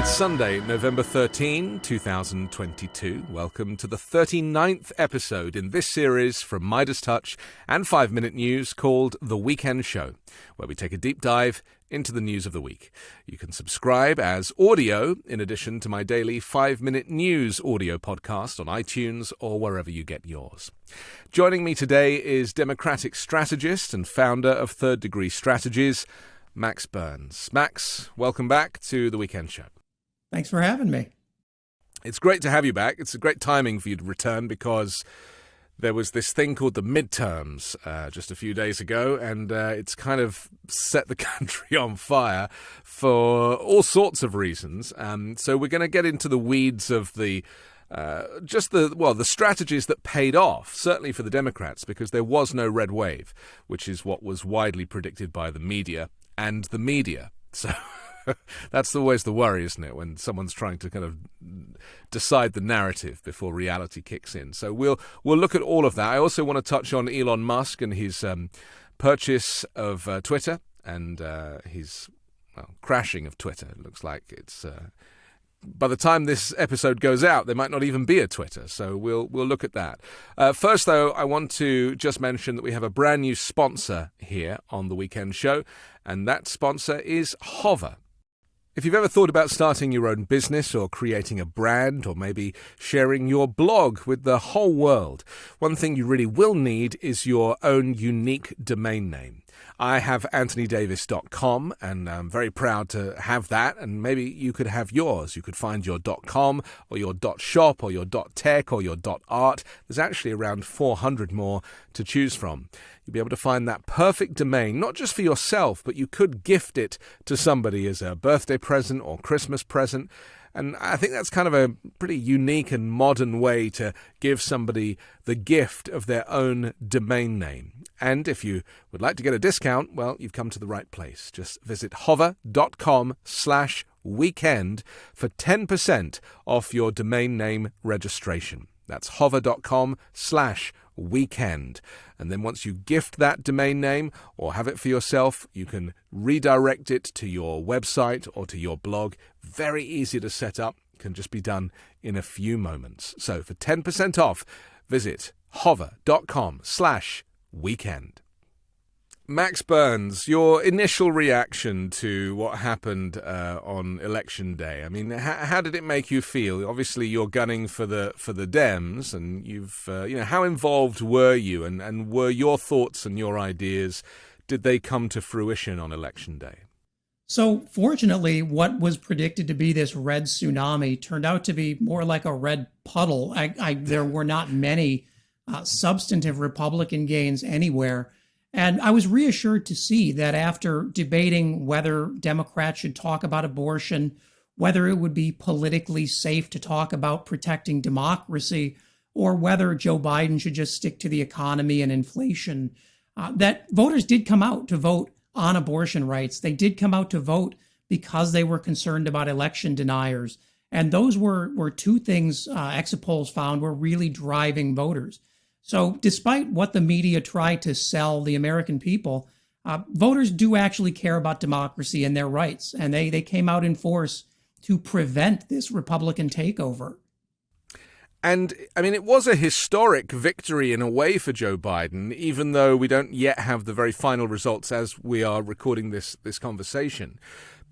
It's Sunday, November 13, 2022. Welcome to the 39th episode in this series from MeidasTouch and 5-Minute News called The Weekend Show, where we take a deep dive into the news of the week. You can subscribe as audio in addition to my daily 5-Minute News audio podcast on iTunes or wherever you get yours. Joining me today is Democratic strategist and founder of Third Degree Strategies, Max Burns. Max, welcome back to The Weekend Show. Thanks for having me. It's great to have you back. It's a great timing for you to return because there was this thing called the Midterms just a few days ago, and it's kind of set the country on fire for all sorts of reasons. So we're going to get into the weeds of the strategies that paid off, certainly for the Democrats, because there was no red wave, which is what was widely predicted by the media and the media. So that's always the worry, isn't it, when someone's trying to kind of decide the narrative before reality kicks in. So we'll look at all of that. I also want to touch on Elon Musk and his purchase of Twitter and his crashing of Twitter. It looks like it's by the time this episode goes out, there might not even be a Twitter. So we'll look at that. First, though, I want to just mention that we have a brand new sponsor here on the Weekend Show, and that sponsor is Hover. If you've ever thought about starting your own business or creating a brand or maybe sharing your blog with the whole world, one thing you really will need is your own unique domain name. I have anthonydavis.com, and I'm very proud to have that, and maybe you could have yours. You could find your .com or your .shop or your .tech or your .art. There's actually around 400 more to choose from. You'll be able to find that perfect domain, not just for yourself, but you could gift it to somebody as a birthday present or Christmas present. And I think that's kind of a pretty unique and modern way to give somebody the gift of their own domain name. And if you would like to get a discount, well, you've come to the right place. Just visit hover.com/weekend for 10% off your domain name registration. That's hover.com/weekend. And then once you gift that domain name or have it for yourself, you can redirect it to your website or to your blog. Very easy to set up. Can just be done in a few moments. So for 10% off, visit hover.com/weekend. Max Burns, your initial reaction to what happened on Election Day. I mean, how did it make you feel? Obviously, you're gunning for the Dems, and you've how involved were you, and were your thoughts and your ideas, did they come to fruition on Election Day? So fortunately, what was predicted to be this red tsunami turned out to be more like a red puddle. There were not many substantive Republican gains anywhere. And I was reassured to see that after debating whether Democrats should talk about abortion, whether it would be politically safe to talk about protecting democracy, or whether Joe Biden should just stick to the economy and inflation, that voters did come out to vote on abortion rights. They did come out to vote because they were concerned about election deniers. And those were two things exit polls found were really driving voters. So despite what the media tried to sell the American people, voters do actually care about democracy and their rights. And they came out in force to prevent this Republican takeover. And, I mean, it was a historic victory in a way for Joe Biden, even though we don't yet have the very final results as we are recording this conversation,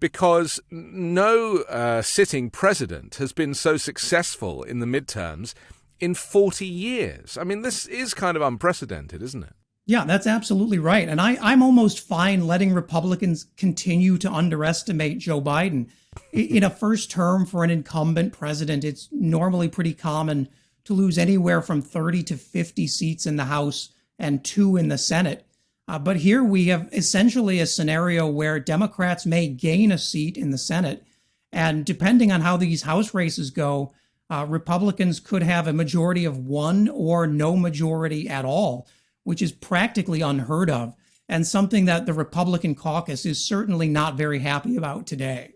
because no sitting president has been so successful in the midterms in 40 years. I mean, this is kind of unprecedented, isn't it? Yeah, that's absolutely right. And I'm almost fine letting Republicans continue to underestimate Joe Biden. In a first term for an incumbent president, it's normally pretty common to lose anywhere from 30 to 50 seats in the House and 2 in the Senate. But here we have essentially a scenario where Democrats may gain a seat in the Senate. And depending on how these House races go, Republicans could have a majority of 1 or no majority at all, which is practically unheard of and something that the Republican caucus is certainly not very happy about today.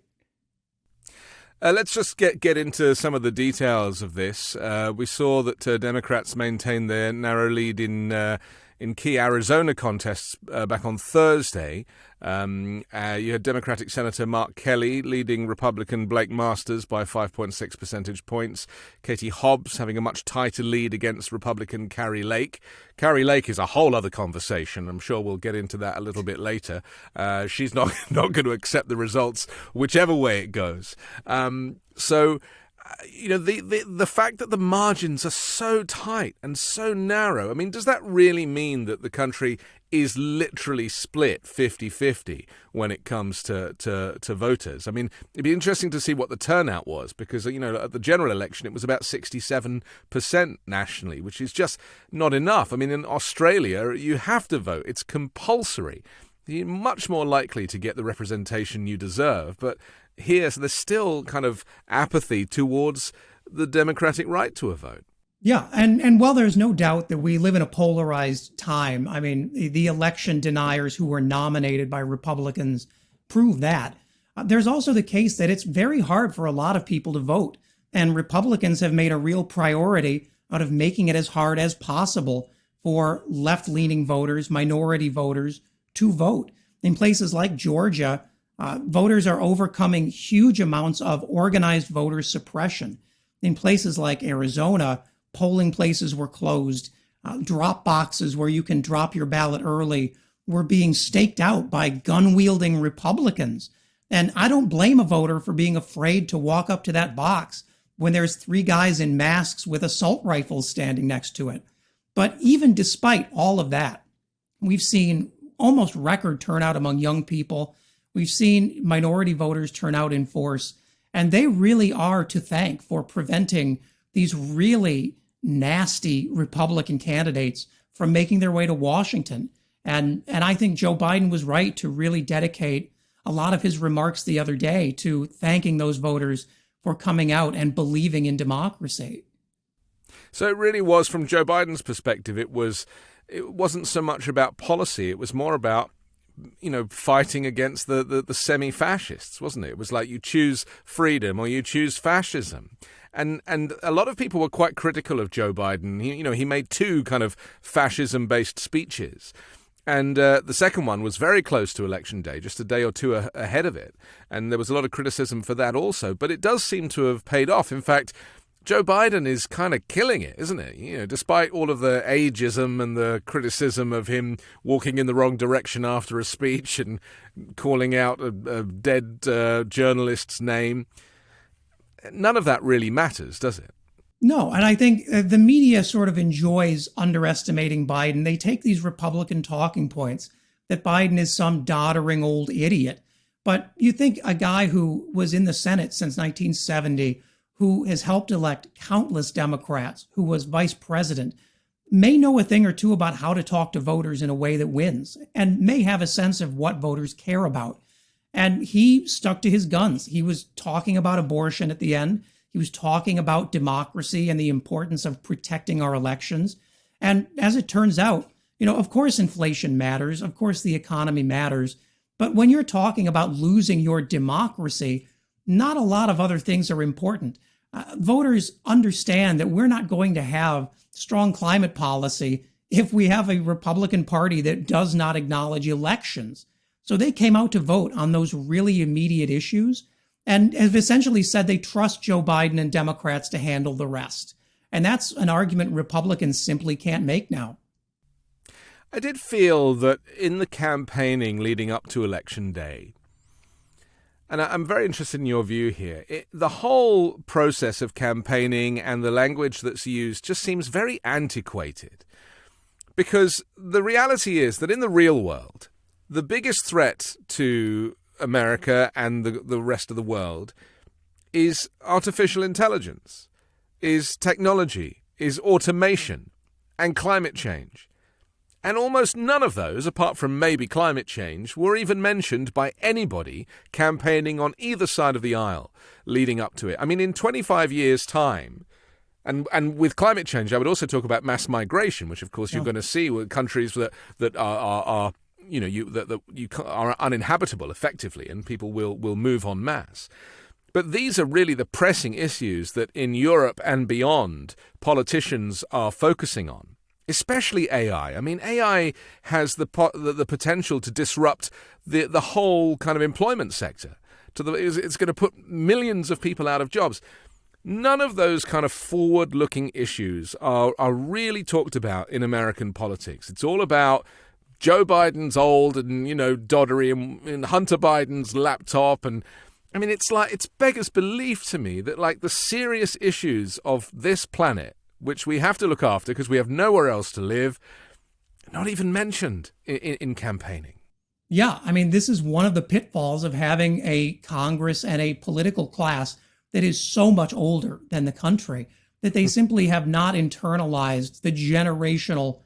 Let's just get into some of the details of this. We saw that Democrats maintained their narrow lead in in key Arizona contests back on Thursday. You had Democratic Senator Mark Kelly leading Republican Blake Masters by 5.6 percentage points. Katie Hobbs having a much tighter lead against Republican Carrie Lake. Carrie Lake is a whole other conversation. I'm sure we'll get into that a little bit later. She's not going to accept the results whichever way it goes. The fact that the margins are so tight and so narrow, I mean, does that really mean that the country is literally split 50-50 when it comes to voters? I mean, it'd be interesting to see what the turnout was because, at the general election, it was about 67% nationally, which is just not enough. I mean, in Australia, you have to vote. It's compulsory. You're much more likely to get the representation you deserve, but here, so there's still kind of apathy towards the democratic right to a vote. Yeah, and while there's no doubt that we live in a polarized time, I mean, the election deniers who were nominated by Republicans prove that. There's also the case that it's very hard for a lot of people to vote, and Republicans have made a real priority out of making it as hard as possible for left-leaning voters, minority voters, to vote. In places like Georgia, voters are overcoming huge amounts of organized voter suppression. In places like Arizona, polling places were closed. Drop boxes where you can drop your ballot early were being staked out by gun-wielding Republicans. And I don't blame a voter for being afraid to walk up to that box when there's 3 guys in masks with assault rifles standing next to it. But even despite all of that, we've seen almost record turnout among young people. We've seen minority voters turn out in force, and they really are to thank for preventing these really nasty Republican candidates from making their way to Washington. And I think Joe Biden was right to really dedicate a lot of his remarks the other day to thanking those voters for coming out and believing in democracy. So it really was, from Joe Biden's perspective, it wasn't so much about policy. It was more about fighting against the semi-fascists, wasn't it? It was like you choose freedom or you choose fascism. And a lot of people were quite critical of Joe Biden. He made 2 kind of fascism-based speeches. And the second one was very close to Election Day, just a day or 2 ahead of it. And there was a lot of criticism for that also. But it does seem to have paid off. In fact, Joe Biden is kind of killing it, isn't it? Despite all of the ageism and the criticism of him walking in the wrong direction after a speech and calling out a dead journalist's name, none of that really matters, does it? No, and I think the media sort of enjoys underestimating Biden. They take these Republican talking points that Biden is some doddering old idiot. But you think a guy who was in the Senate since 1970, who has helped elect countless Democrats, who was vice president, may know a thing or two about how to talk to voters in a way that wins, and may have a sense of what voters care about. And he stuck to his guns. He was talking about abortion at the end. He was talking about democracy and the importance of protecting our elections. And as it turns out, of course inflation matters. Of course the economy matters. But when you're talking about losing your democracy, not a lot of other things are important. Voters understand that we're not going to have strong climate policy if we have a Republican Party that does not acknowledge elections. So they came out to vote on those really immediate issues and have essentially said they trust Joe Biden and Democrats to handle the rest. And that's an argument Republicans simply can't make now. I did feel that in the campaigning leading up to Election Day, and I'm very interested in your view here, the whole process of campaigning and the language that's used just seems very antiquated. Because the reality is that in the real world, the biggest threat to America and the rest of the world is artificial intelligence, is technology, is automation, and climate change. And almost none of those, apart from maybe climate change, were even mentioned by anybody campaigning on either side of the aisle leading up to it. I mean, in 25 years' time, and with climate change, I would also talk about mass migration, which, of course, you're going to see with countries that are uninhabitable effectively, and people will move en masse. But these are really the pressing issues that in Europe and beyond politicians are focusing on. especially AI. I mean, AI has the potential to disrupt the whole kind of employment sector. It's going to put millions of people out of jobs. None of those kind of forward-looking issues are really talked about in American politics. It's all about Joe Biden's old and, doddery and Hunter Biden's laptop. And I mean, it's beggars belief to me that like the serious issues of this planet, which we have to look after because we have nowhere else to live, not even mentioned in campaigning. Yeah, I mean, this is one of the pitfalls of having a Congress and a political class that is so much older than the country, that they simply have not internalized the generational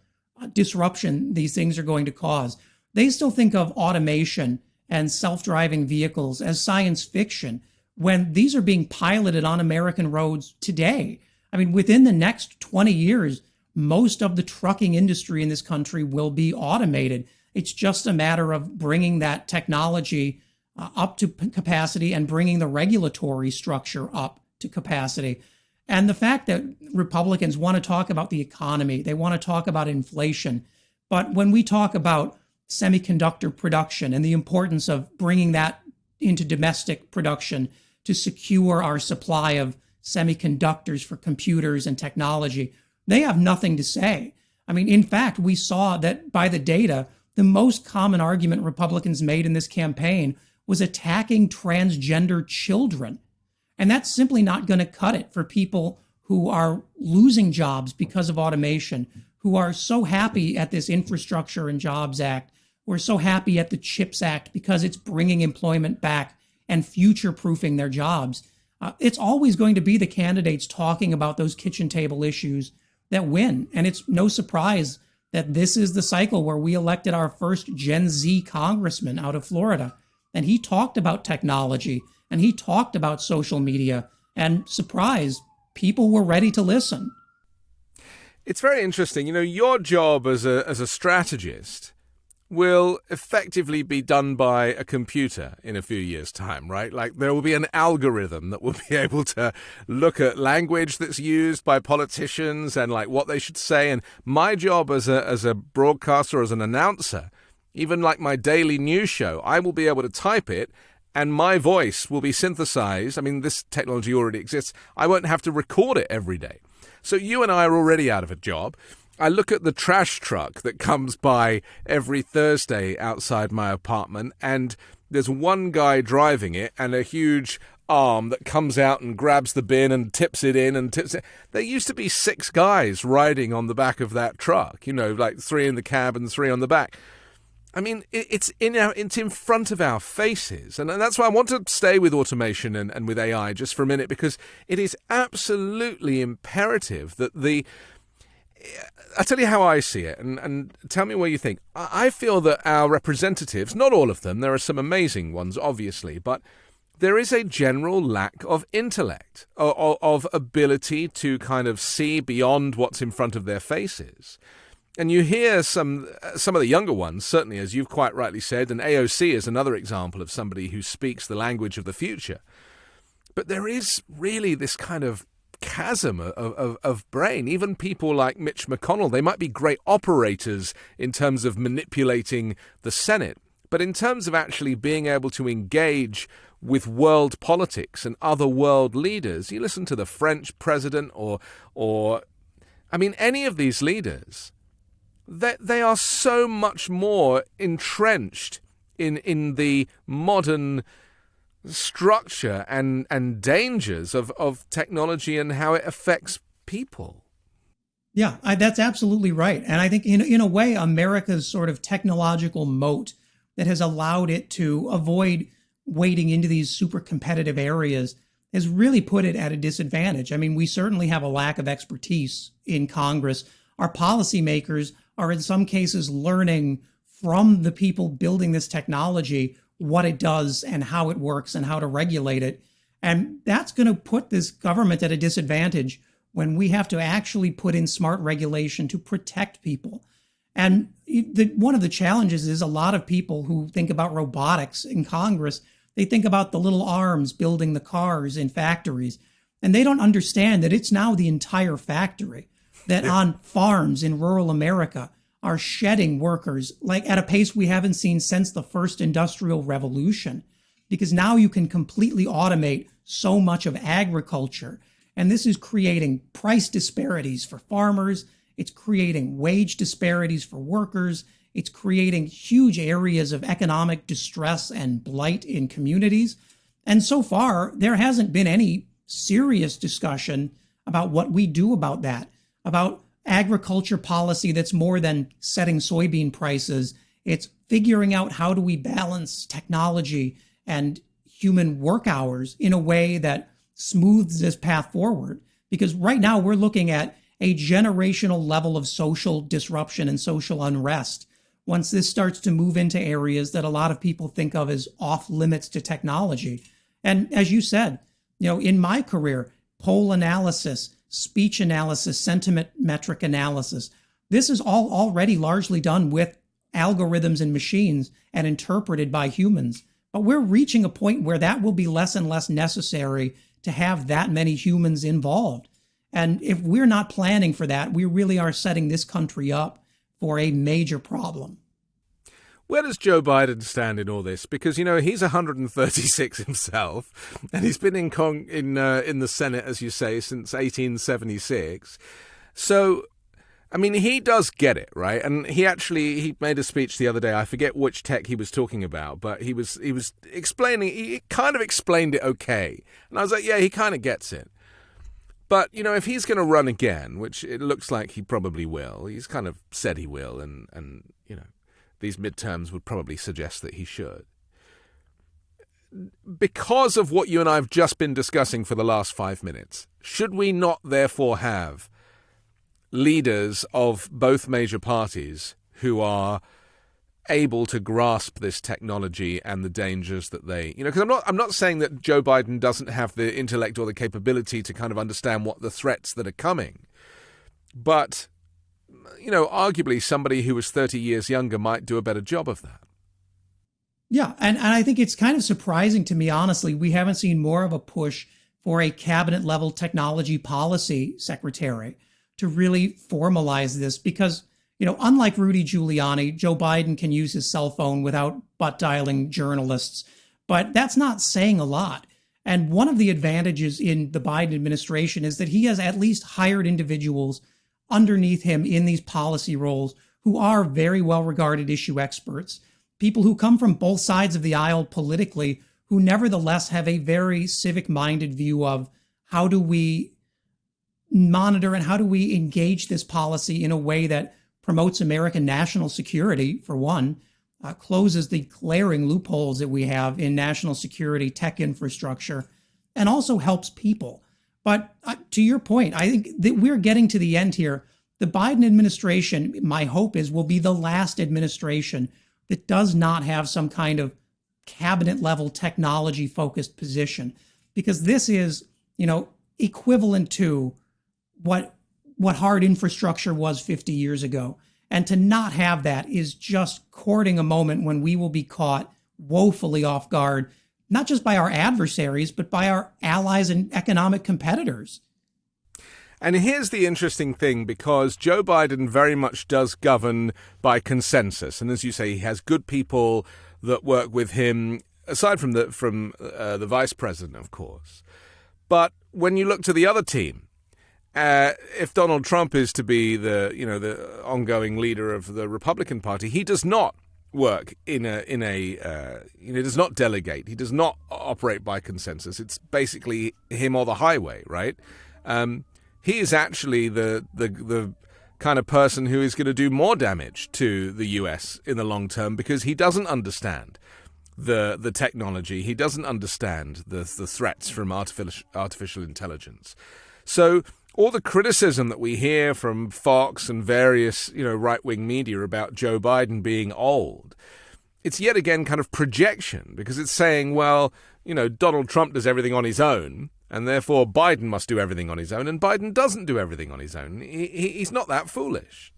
disruption these things are going to cause. They still think of automation and self-driving vehicles as science fiction when these are being piloted on American roads today. I mean, within the next 20 years, most of the trucking industry in this country will be automated. It's just a matter of bringing that technology up to capacity and bringing the regulatory structure up to capacity. And the fact that Republicans want to talk about the economy, they want to talk about inflation. But when we talk about semiconductor production and the importance of bringing that into domestic production to secure our supply of semiconductors for computers and technology, they have nothing to say. I mean, in fact, we saw that by the data, the most common argument Republicans made in this campaign was attacking transgender children. And that's simply not going to cut it for people who are losing jobs because of automation, who are so happy at this Infrastructure and Jobs Act, who are so happy at the CHIPS Act because it's bringing employment back and future-proofing their jobs. It's always going to be the candidates talking about those kitchen table issues that win. And it's no surprise that this is the cycle where we elected our first Gen Z congressman out of Florida. And he talked about technology and he talked about social media, and surprise, people were ready to listen. It's very interesting. Your job as a strategist will effectively be done by a computer in a few years' time, right? Like there will be an algorithm that will be able to look at language that's used by politicians and like what they should say. And my job as a broadcaster, as an announcer, even like my daily news show, I will be able to type it and my voice will be synthesized. I mean, this technology already exists. I won't have to record it every day. So you and I are already out of a job. I look at the trash truck that comes by every Thursday outside my apartment, and there's one guy driving it and a huge arm that comes out and grabs the bin and tips it in and tips it. There used to be 6 guys riding on the back of that truck, like 3 in the cab and 3 on the back. I mean, it's in front of our faces. And that's why I want to stay with automation and with AI just for a minute, because it is absolutely imperative that I'll tell you how I see it, and tell me what you think. I feel that our representatives, not all of them, there are some amazing ones, obviously, but there is a general lack of intellect, of ability to kind of see beyond what's in front of their faces. And you hear some of the younger ones, certainly, as you've quite rightly said, and AOC is another example of somebody who speaks the language of the future. But there is really this kind of chasm of brain. Even people like Mitch McConnell, they might be great operators in terms of manipulating the Senate. But in terms of actually being able to engage with world politics and other world leaders, you listen to the French president or I mean, any of these leaders, they are so much more entrenched in the modern structure and dangers of technology and how it affects people. Yeah, that's absolutely right. And I think in a way, America's sort of technological moat that has allowed it to avoid wading into these super competitive areas has really put it at a disadvantage. I mean, we certainly have a lack of expertise in Congress. Our policymakers are in some cases learning from the people building this technology what it does and how it works and how to regulate it. And that's going to put this government at a disadvantage when we have to actually put in smart regulation to protect people. And one of the challenges is a lot of people who think about robotics in Congress, they think about the little arms building the cars in factories, and they don't understand that it's now the entire factory. that on farms in rural America are shedding workers like at a pace we haven't seen since the first industrial revolution, because now you can completely automate so much of agriculture. And this is creating price disparities for farmers. It's creating wage disparities for workers. It's creating huge areas of economic distress and blight in communities. And so far, there hasn't been any serious discussion about what we do about that, about agriculture policy that's more than setting soybean prices. It's figuring out how do we balance technology and human work hours in a way that smooths this path forward. Because right now we're looking at a generational level of social disruption and social unrest once this starts to move into areas that a lot of people think of as off limits to technology. And as you said, in my career, poll analysis, speech analysis, sentiment metric analysis, this is all already largely done with algorithms and machines and interpreted by humans. But we're reaching a point where that will be less and less necessary to have that many humans involved. And if we're not planning for that, we really are setting this country up for a major problem. Where does Joe Biden stand in all this? Because, he's 136 himself, and he's been in the Senate, as you say, since 1876. So, he does get it, right? And he made a speech the other day. I forget which tech he was talking about, but he was explaining. He kind of explained it okay, and I was like, yeah, he kind of gets it. But, if he's going to run again, which it looks like he probably will, he's kind of said he will, and these midterms would probably suggest that he should. Because of what you and I have just been discussing for the last 5 minutes, should we not therefore have leaders of both major parties who are able to grasp this technology and the dangers that they, because I'm not saying that Joe Biden doesn't have the intellect or the capability to kind of understand what the threats that are coming, but arguably somebody who was 30 years younger might do a better job of that. Yeah, and I think it's kind of surprising to me, honestly, we haven't seen more of a push for a cabinet level technology policy secretary to really formalize this, because unlike Rudy Giuliani, Joe Biden can use his cell phone without butt dialing journalists, but that's not saying a lot. And one of the advantages in the Biden administration is that he has at least hired individuals underneath him in these policy roles who are very well-regarded issue experts, people who come from both sides of the aisle politically, who nevertheless have a very civic-minded view of how do we monitor and how do we engage this policy in a way that promotes American national security, for one, closes the glaring loopholes that we have in national security tech infrastructure, and also helps people. But to your point, I think that we're getting to the end here. The Biden administration, my hope is, will be the last administration that does not have some kind of cabinet level technology focused position, because this is, equivalent to what hard infrastructure was 50 years ago. And to not have that is just courting a moment when we will be caught woefully off guard, not just by our adversaries, but by our allies and economic competitors. And here's the interesting thing, because Joe Biden very much does govern by consensus. And as you say, he has good people that work with him, aside from the vice president, of course. But when you look to the other team, if Donald Trump is to be the ongoing leader of the Republican Party, he does not work he does not delegate. He does not operate by consensus. It's basically him or the highway, right? He is actually the kind of person who is going to do more damage to the U.S. in the long term, because he doesn't understand the technology. He doesn't understand the threats from artificial intelligence. So all the criticism that we hear from Fox and various, right-wing media about Joe Biden being old, it's yet again kind of projection, because it's saying, well, Donald Trump does everything on his own, and therefore Biden must do everything on his own, and Biden doesn't do everything on his own. He's not that foolish.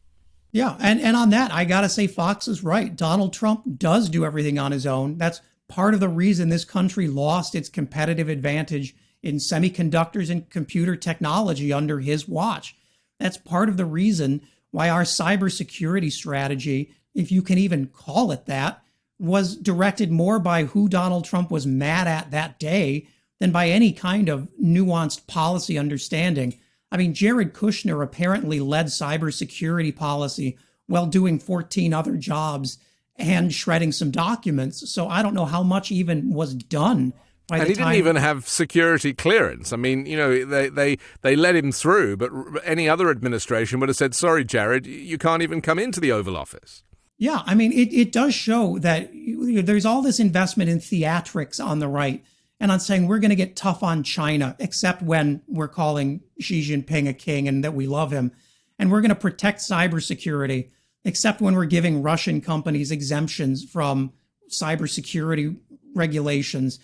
Yeah, and on that, I got to say Fox is right. Donald Trump does do everything on his own. That's part of the reason this country lost its competitive advantage in semiconductors and computer technology under his watch. That's part of the reason why our cybersecurity strategy, if you can even call it that, was directed more by who Donald Trump was mad at that day than by any kind of nuanced policy understanding. I mean, Jared Kushner apparently led cybersecurity policy while doing 14 other jobs and shredding some documents. So I don't know how much even was done by the time. And he didn't even have security clearance. I mean, they let him through, but any other administration would have said, sorry, Jared, you can't even come into the Oval Office. Yeah, I mean, it does show that there's all this investment in theatrics on the right and on saying we're going to get tough on China, except when we're calling Xi Jinping a king and that we love him. And we're going to protect cybersecurity, except when we're giving Russian companies exemptions from cybersecurity regulations.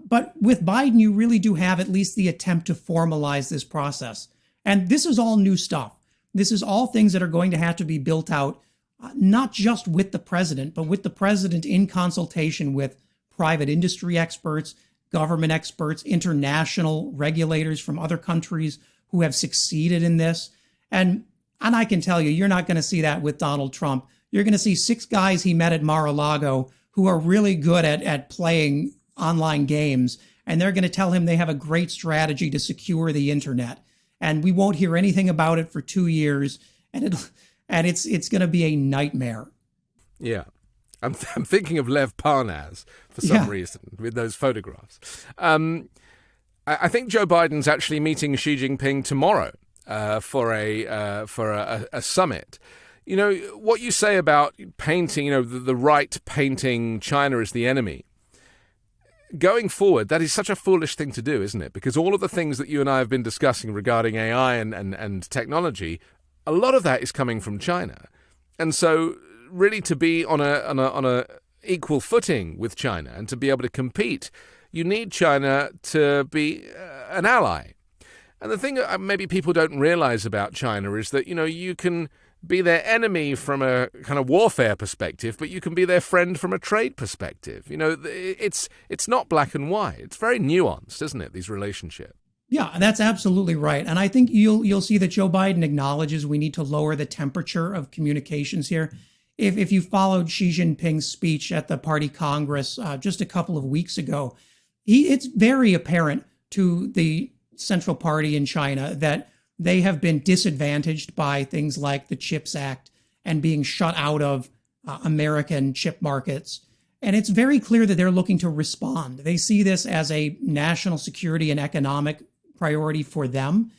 But with Biden, you really do have at least the attempt to formalize this process. And this is all new stuff. This is all things that are going to have to be built out, not just with the president, but with the president in consultation with private industry experts, government experts, international regulators from other countries who have succeeded in this. And I can tell you, you're not going to see that with Donald Trump. You're going to see 6 guys he met at Mar-a-Lago who are really good at playing online games, and they're going to tell him they have a great strategy to secure the internet. And we won't hear anything about it for 2 years, and it's going to be a nightmare. Yeah. I'm thinking of Lev Parnas for some reason with those photographs. I think Joe Biden's actually meeting Xi Jinping tomorrow for a summit. You know, what you say about painting, the right painting China as the enemy, going forward, that is such a foolish thing to do, isn't it? Because all of the things that you and I have been discussing regarding AI and technology, a lot of that is coming from China. And so really to be on a equal footing with China and to be able to compete, you need China to be an ally. And the thing that maybe people don't realize about China is that, you can be their enemy from a kind of warfare perspective, but you can be their friend from a trade perspective. It's not black and white. It's very nuanced, isn't it, these relationships? Yeah, that's absolutely right. And I think you'll see that Joe Biden acknowledges we need to lower the temperature of communications here. If you followed Xi Jinping's speech at the Party Congress just a couple of weeks ago, it's very apparent to the Central Party in China that they have been disadvantaged by things like the CHIPS Act and being shut out of American chip markets. And it's very clear that they're looking to respond. They see this as a national security and economic priority for them.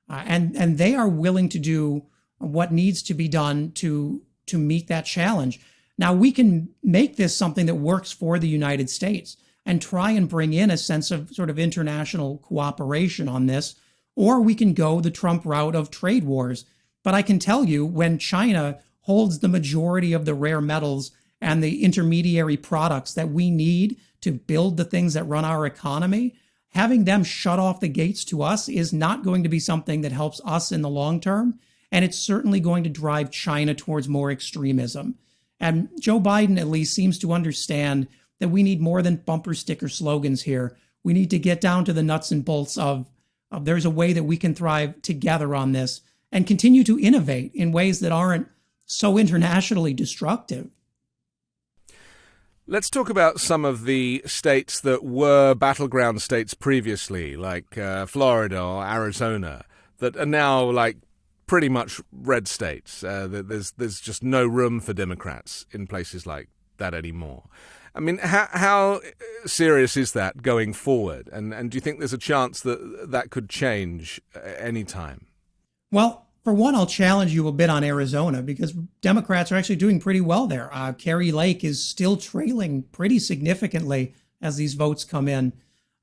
And they are willing to do what needs to be done to meet that challenge. Now, we can make this something that works for the United States and try and bring in a sense of sort of international cooperation on this, or we can go the Trump route of trade wars. But I can tell you, when China holds the majority of the rare metals and the intermediary products that we need to build the things that run our economy, having them shut off the gates to us is not going to be something that helps us in the long term. And it's certainly going to drive China towards more extremism. And Joe Biden at least seems to understand that we need more than bumper sticker slogans here. We need to get down to the nuts and bolts of there's a way that we can thrive together on this and continue to innovate in ways that aren't so internationally destructive. Let's talk about some of the states that were battleground states previously, like Florida or Arizona, that are now like pretty much red states. There's just no room for Democrats in places like that anymore. I mean, how serious is that going forward? And do you think there's a chance that could change any time? Well, for one, I'll challenge you a bit on Arizona because Democrats are actually doing pretty well there. Kari Lake is still trailing pretty significantly as these votes come in.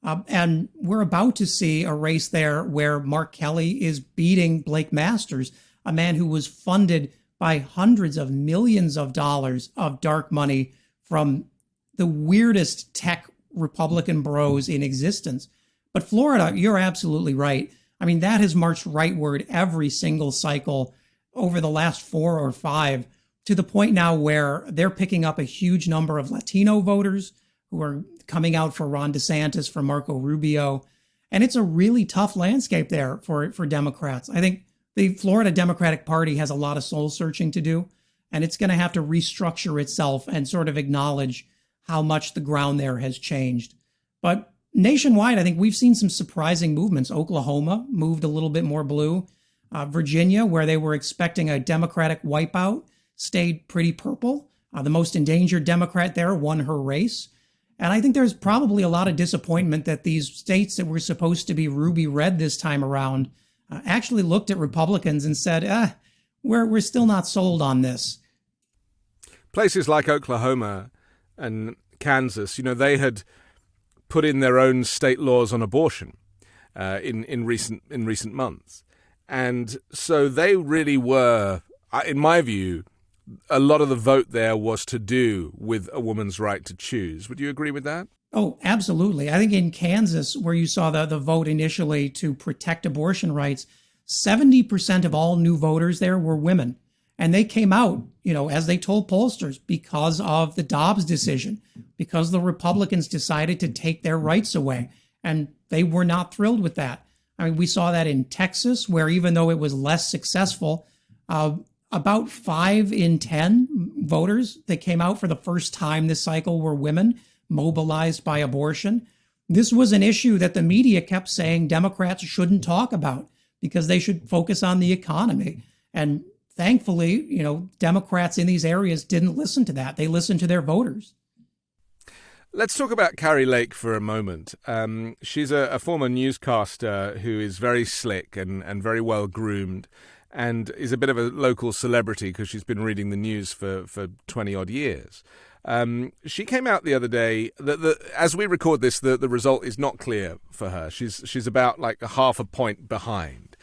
And we're about to see a race there where Mark Kelly is beating Blake Masters, a man who was funded by hundreds of millions of dollars of dark money from the weirdest tech Republican bros in existence. But Florida, you're absolutely right. I mean, that has marched rightward every single cycle over the last 4 or 5, to the point now where they're picking up a huge number of Latino voters who are coming out for Ron DeSantis, for Marco Rubio. And it's a really tough landscape there for Democrats. I think The Florida Democratic Party has a lot of soul searching to do, and it's going to have to restructure itself and sort of acknowledge how much the ground there has changed. But nationwide, I think we've seen some surprising movements. Oklahoma moved a little bit more blue. Virginia, where they were expecting a Democratic wipeout, stayed pretty purple. The most endangered Democrat there won her race. And I think there's probably a lot of disappointment that these states that were supposed to be ruby red this time around actually looked at Republicans and said, we're still not sold on this. Places like Oklahoma and Kansas, they had put in their own state laws on abortion in recent months. And so they really were, in my view, a lot of the vote there was to do with a woman's right to choose. Would you agree with that? Oh, absolutely. I think in Kansas, where you saw the vote initially to protect abortion rights, 70% of all new voters there were women. And they came out, as they told pollsters, because of the Dobbs decision, because the Republicans decided to take their rights away. And they were not thrilled with that. I mean, we saw that in Texas, where even though it was less successful, about 5 in 10 voters that came out for the first time this cycle were women mobilized by abortion. This was an issue that the media kept saying Democrats shouldn't talk about because they should focus on the economy. And thankfully, Democrats in these areas didn't listen to that. They listened to their voters. Let's talk about Kari Lake for a moment. She's a former newscaster who is very slick and very well groomed and is a bit of a local celebrity because she's been reading the news for 20-odd years. She came out the other day. As we record this, the result is not clear for her. She's about like a half a point behind.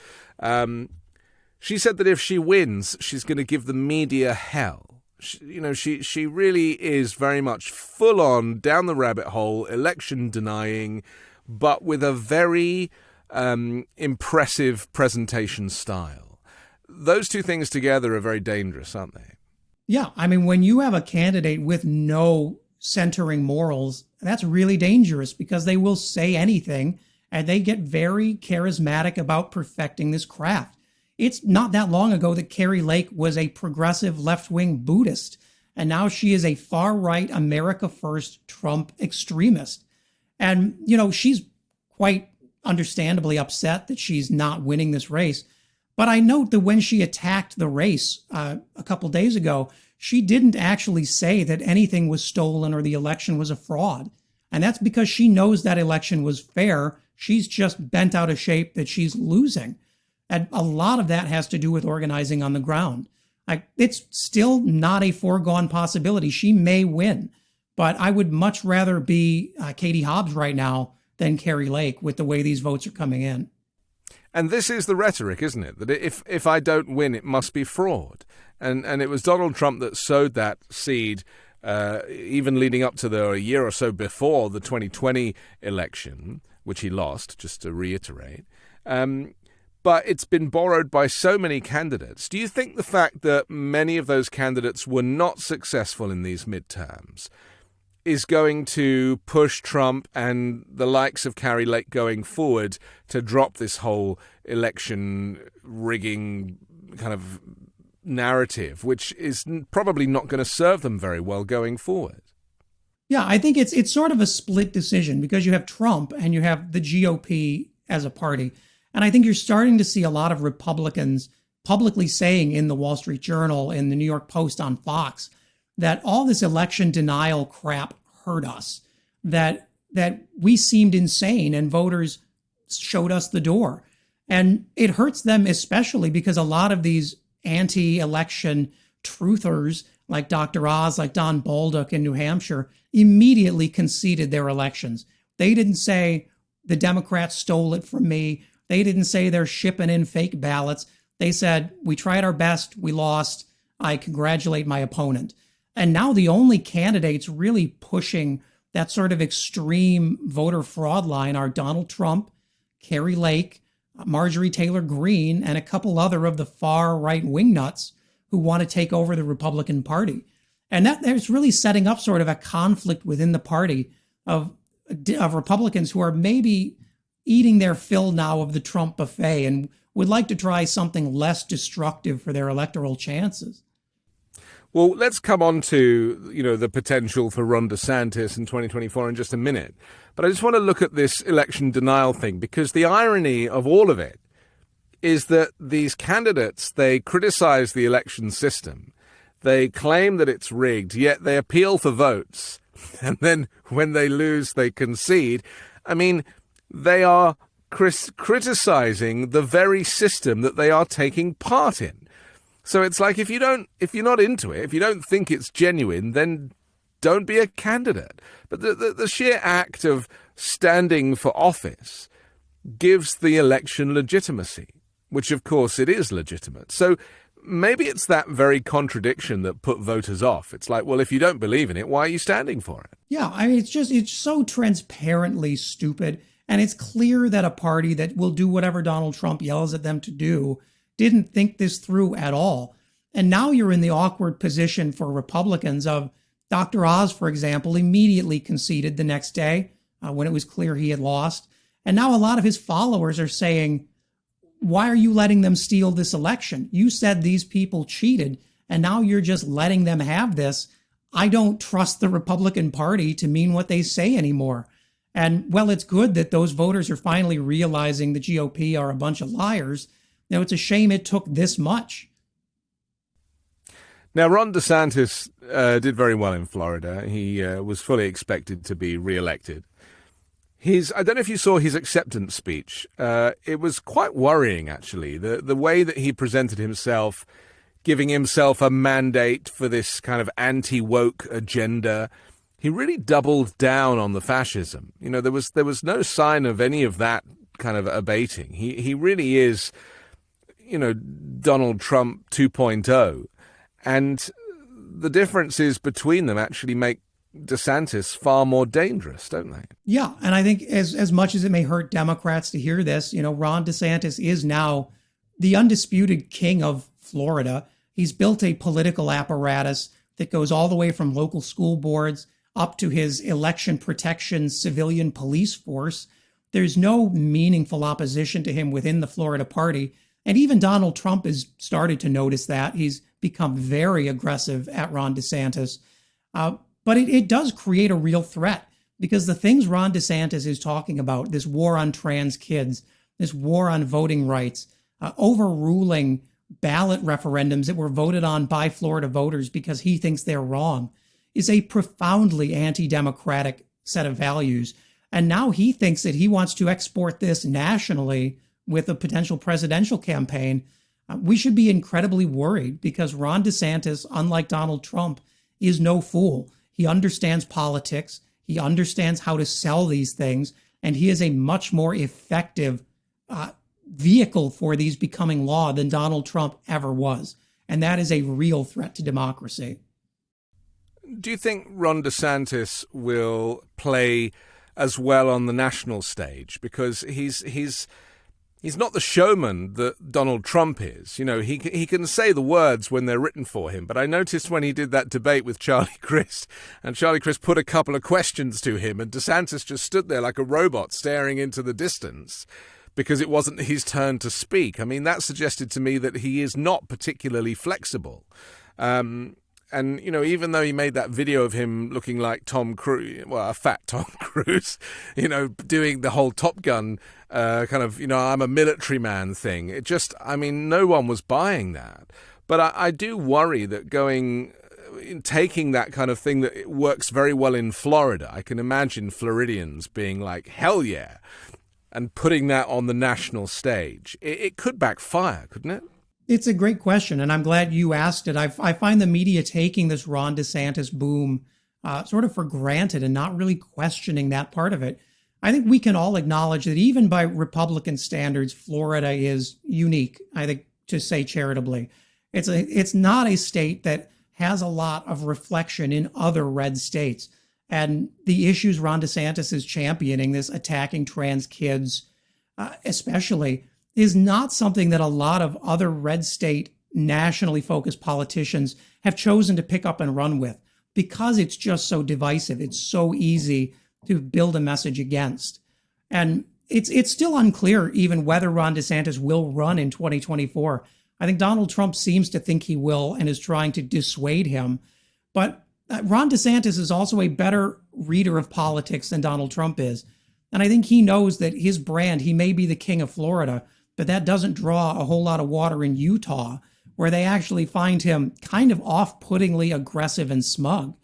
She said that if she wins, she's going to give the media hell. She really is very much full on down the rabbit hole, election denying, but with a very impressive presentation style. Those two things together are very dangerous, aren't they? Yeah. I mean, when you have a candidate with no centering morals, that's really dangerous because they will say anything and they get very charismatic about perfecting this craft. It's not that long ago that Kari Lake was a progressive left-wing Buddhist, and now she is a far-right America First Trump extremist. And, she's quite understandably upset that she's not winning this race. But I note that when she attacked the race a couple days ago, she didn't actually say that anything was stolen or the election was a fraud. And that's because she knows that election was fair. She's just bent out of shape that she's losing. And a lot of that has to do with organizing on the ground. It's still not a foregone possibility. She may win, but I would much rather be Katie Hobbs right now than Kari Lake with the way these votes are coming in. And this is the rhetoric, isn't it? That if I don't win, it must be fraud. And it was Donald Trump that sowed that seed even leading up to a year or so before the 2020 election, which he lost, just to reiterate. But it's been borrowed by so many candidates. Do you think the fact that many of those candidates were not successful in these midterms is going to push Trump and the likes of Kari Lake going forward to drop this whole election rigging kind of narrative, which is probably not going to serve them very well going forward? Yeah, I think it's sort of a split decision because you have Trump and you have the GOP as a party. And I think you're starting to see a lot of Republicans publicly saying in the Wall Street Journal, in the New York Post, on Fox, that all this election denial crap hurt us, that we seemed insane and voters showed us the door. And it hurts them especially because a lot of these anti-election truthers like Dr. Oz, like Don Bolduc in New Hampshire, immediately conceded their elections. They didn't say the Democrats stole it from me. They didn't say they're shipping in fake ballots. They said, we tried our best, we lost, I congratulate my opponent. And now the only candidates really pushing that sort of extreme voter fraud line are Donald Trump, Kari Lake, Marjorie Taylor Greene, and a couple other of the far right wingnuts who want to take over the Republican Party. And that there's really setting up sort of a conflict within the party of Republicans who are maybe eating their fill now of the Trump buffet and would like to try something less destructive for their electoral chances. Well, let's come on to, the potential for Ron DeSantis in 2024 in just a minute. But I just want to look at this election denial thing, because the irony of all of it is that these candidates, they criticize the election system. They claim that it's rigged, yet they appeal for votes. And then when they lose, they concede. I mean, they are criticizing the very system that they are taking part in. So it's like, if you're not into it, if you don't think it's genuine, then don't be a candidate. But the sheer act of standing for office gives the election legitimacy, which of course it is legitimate. So maybe it's that very contradiction that put voters off. It's like, well, if you don't believe in it, why are you standing for it? Yeah, I mean, it's so transparently stupid. And it's clear that a party that will do whatever Donald Trump yells at them to do didn't think this through at all. And now you're in the awkward position for Republicans of Dr. Oz, for example, immediately conceded the next day when it was clear he had lost. And now a lot of his followers are saying, why are you letting them steal this election? You said these people cheated, and now you're just letting them have this. I don't trust the Republican Party to mean what they say anymore. And, well, it's good that those voters are finally realizing the GOP are a bunch of liars. Now, it's a shame it took this much. Now, Ron DeSantis did very well in Florida. He was fully expected to be reelected. I don't know if you saw his acceptance speech. It was quite worrying, actually, the way that he presented himself, giving himself a mandate for this kind of anti-woke agenda. He really doubled down on the fascism. There was no sign of any of that kind of abating. He really is, Donald Trump 2.0. And the differences between them actually make DeSantis far more dangerous, don't they? Yeah, and I think as much as it may hurt Democrats to hear this, Ron DeSantis is now the undisputed king of Florida. He's built a political apparatus that goes all the way from local school boards up to his election protection civilian police force. There's no meaningful opposition to him within the Florida party. And even Donald Trump has started to notice that. He's become very aggressive at Ron DeSantis. But it does create a real threat, because the things Ron DeSantis is talking about, this war on trans kids, this war on voting rights, overruling ballot referendums that were voted on by Florida voters because he thinks they're wrong, is a profoundly anti-democratic set of values. And now he thinks that he wants to export this nationally with a potential presidential campaign. We should be incredibly worried, because Ron DeSantis, unlike Donald Trump, is no fool. He understands politics. He understands how to sell these things. And he is a much more effective vehicle for these becoming law than Donald Trump ever was. And that is a real threat to democracy. Do you think Ron DeSantis will play as well on the national stage? Because he's not the showman that Donald Trump is. He can say the words when they're written for him. But I noticed when he did that debate with Charlie Crist, and Charlie Crist put a couple of questions to him, and DeSantis just stood there like a robot staring into the distance because it wasn't his turn to speak. I mean, that suggested to me that he is not particularly flexible. And, even though he made that video of him looking like Tom Cruise, well, a fat Tom Cruise, doing the whole Top Gun kind of, I'm a military man thing. No one was buying that. But I do worry that taking that kind of thing that works very well in Florida, I can imagine Floridians being like, hell yeah, and putting that on the national stage. It could backfire, couldn't it? It's a great question, and I'm glad you asked it. I find the media taking this Ron DeSantis boom sort of for granted and not really questioning that part of it. I think we can all acknowledge that even by Republican standards, Florida is unique, I think, to say charitably. It's not a state that has a lot of reflection in other red states. And the issues Ron DeSantis is championing, this attacking trans kids especially, is not something that a lot of other red state nationally focused politicians have chosen to pick up and run with, because it's just so divisive. It's so easy to build a message against. And it's still unclear even whether Ron DeSantis will run in 2024. I think Donald Trump seems to think he will and is trying to dissuade him. But Ron DeSantis is also a better reader of politics than Donald Trump is. And I think he knows that his brand, he may be the king of Florida, but that doesn't draw a whole lot of water in Utah, where they actually find him kind of off-puttingly aggressive and smug.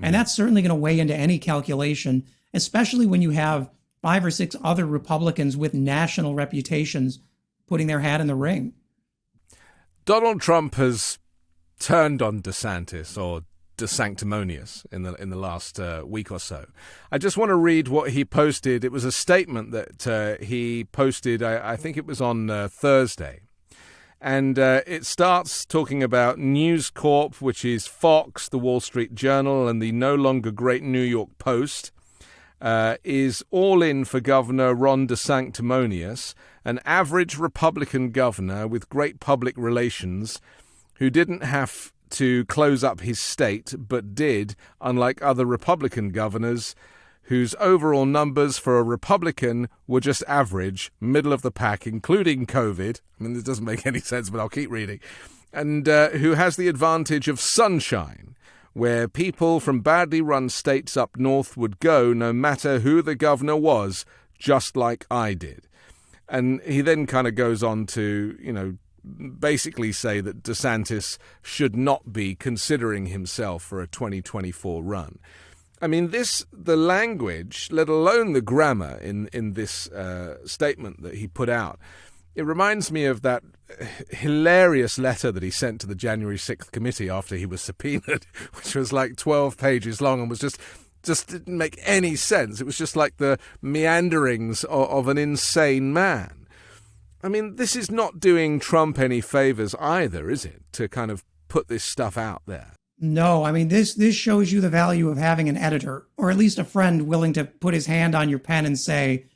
And that's certainly going to weigh into any calculation, especially when you have 5 or 6 other Republicans with national reputations putting their hat in the ring. Donald Trump has turned on DeSantis, or DeSanctimonious, in the last week or so. I just want to read what he posted. It was a statement that he posted, I think it was on Thursday. And it starts talking about News Corp, which is Fox, the Wall Street Journal, and the no longer great New York Post, is all in for Governor Ron DeSanctimonious, an average Republican governor with great public relations who didn't have to close up his state, but did, unlike other Republican governors, whose overall numbers for a Republican were just average, middle of the pack, including COVID. I mean, this doesn't make any sense, but I'll keep reading. And who has the advantage of sunshine, where people from badly run states up north would go no matter who the governor was, just like I did. And he then kind of goes on to, basically say that DeSantis should not be considering himself for a 2024 run. I mean, the language, let alone the grammar in this statement that he put out, it reminds me of that hilarious letter that he sent to the January 6th committee after he was subpoenaed, which was like 12 pages long and was just didn't make any sense. It was just like the meanderings of an insane man. I mean, this is not doing Trump any favors either, is it, to kind of put this stuff out there? No, I mean, this shows you the value of having an editor, or at least a friend willing to put his hand on your pen and say,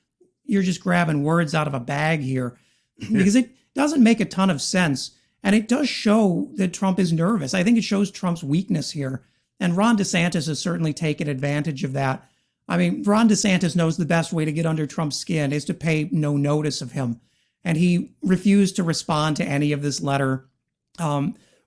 you're just grabbing words out of a bag here, because it doesn't make a ton of sense. And it does show that Trump is nervous. I think it shows Trump's weakness here. And Ron DeSantis has certainly taken advantage of that. I mean, Ron DeSantis knows the best way to get under Trump's skin is to pay no notice of him. And he refused to respond to any of this letter,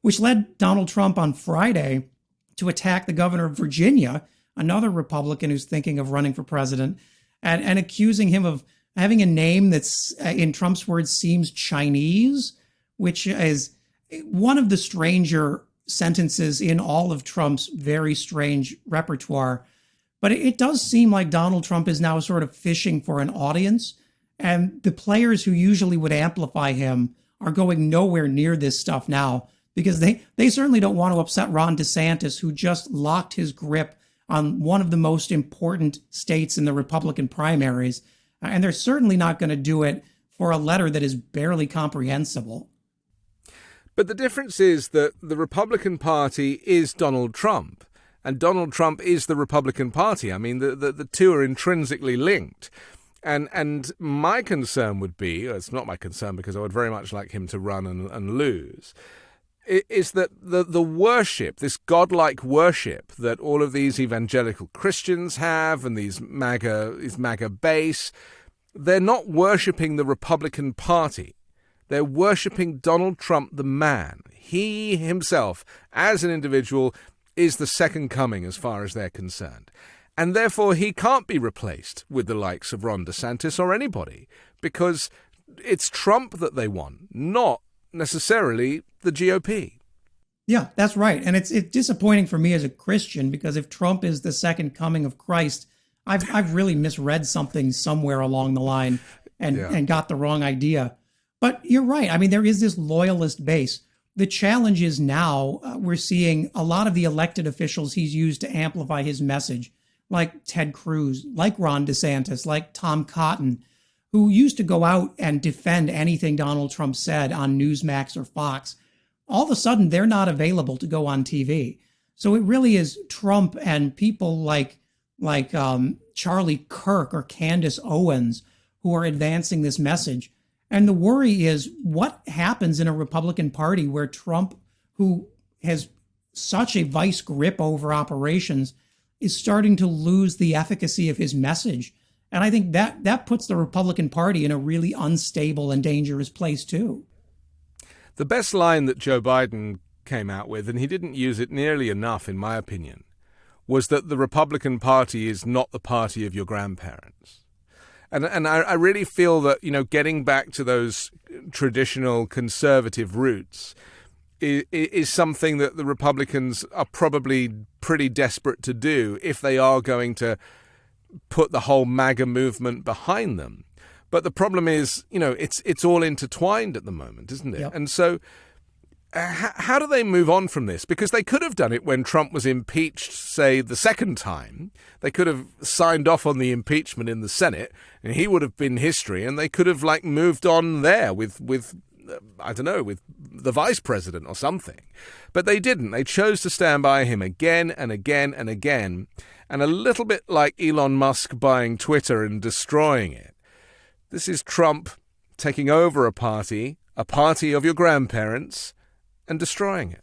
which led Donald Trump on Friday to attack the governor of Virginia, another Republican who's thinking of running for president, and accusing him of having a name that's, in Trump's words, seems Chinese, which is one of the stranger sentences in all of Trump's very strange repertoire. But it does seem like Donald Trump is now sort of fishing for an audience. And the players who usually would amplify him are going nowhere near this stuff now, because they certainly don't want to upset Ron DeSantis, who just locked his grip on one of the most important states in the Republican primaries. And they're certainly not going to do it for a letter that is barely comprehensible. But the difference is that the Republican Party is Donald Trump, and Donald Trump is the Republican Party. I mean, the two are intrinsically linked. And my concern would be, it's not my concern because I would very much like him to run and lose, is that the worship, this godlike worship that all of these evangelical Christians have and these MAGA base, they're not worshiping the Republican Party. They're worshiping Donald Trump, the man. He himself, as an individual, is the second coming as far as they're concerned. And therefore, he can't be replaced with the likes of Ron DeSantis or anybody, because it's Trump that they want, not necessarily the GOP. Yeah, that's right. And it's disappointing for me as a Christian, because if Trump is the second coming of Christ, I've really misread something somewhere along the line and got the wrong idea. But you're right. I mean, there is this loyalist base. The challenge is now we're seeing a lot of the elected officials he's used to amplify his message, like Ted Cruz, like Ron DeSantis, like Tom Cotton, who used to go out and defend anything Donald Trump said on Newsmax or Fox. All of a sudden, they're not available to go on TV. So it really is Trump and people like Charlie Kirk or Candace Owens who are advancing this message. And the worry is what happens in a Republican Party where Trump, who has such a vice grip over operations, is starting to lose the efficacy of his message. And I think that puts the Republican Party in a really unstable and dangerous place, too. The best line that Joe Biden came out with, and he didn't use it nearly enough, in my opinion, was that the Republican Party is not the party of your grandparents. And I really feel that, getting back to those traditional conservative roots is something that the Republicans are probably pretty desperate to do if they are going to put the whole MAGA movement behind them. But the problem is, it's all intertwined at the moment, isn't it? Yep. And so how do they move on from this? Because they could have done it when Trump was impeached, say, the second time. They could have signed off on the impeachment in the Senate, and he would have been history, and they could have, moved on there with I don't know, with the vice president or something. But they didn't. They chose to stand by him again and again and again, and a little bit like Elon Musk buying Twitter and destroying it. This is Trump taking over a party of your grandparents, and destroying it.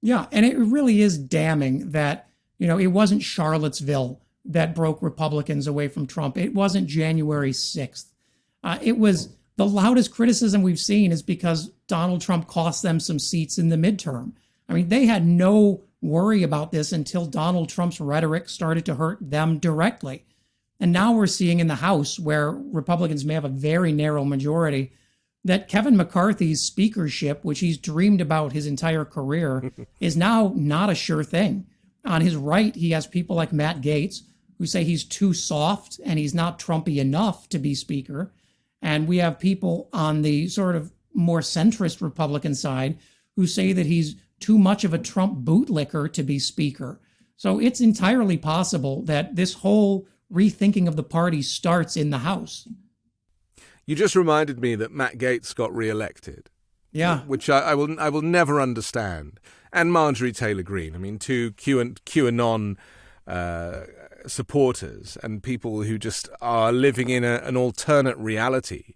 Yeah, and it really is damning that, it wasn't Charlottesville that broke Republicans away from Trump. It wasn't January 6th. It was the loudest criticism we've seen is because Donald Trump cost them some seats in the midterm. I mean, they had no worry about this until Donald Trump's rhetoric started to hurt them directly. And now we're seeing in the House, where Republicans may have a very narrow majority, that Kevin McCarthy's speakership, which he's dreamed about his entire career, is now not a sure thing. On his right, he has people like Matt Gaetz, who say he's too soft and he's not Trumpy enough to be speaker. And we have people on the sort of more centrist Republican side who say that he's too much of a Trump bootlicker to be speaker. So it's entirely possible that this whole rethinking of the party starts in the House. You just reminded me that Matt Gaetz got reelected. Yeah. Which I will never understand. And Marjorie Taylor Greene. I mean, two QAnon supporters and people who just are living in an alternate reality.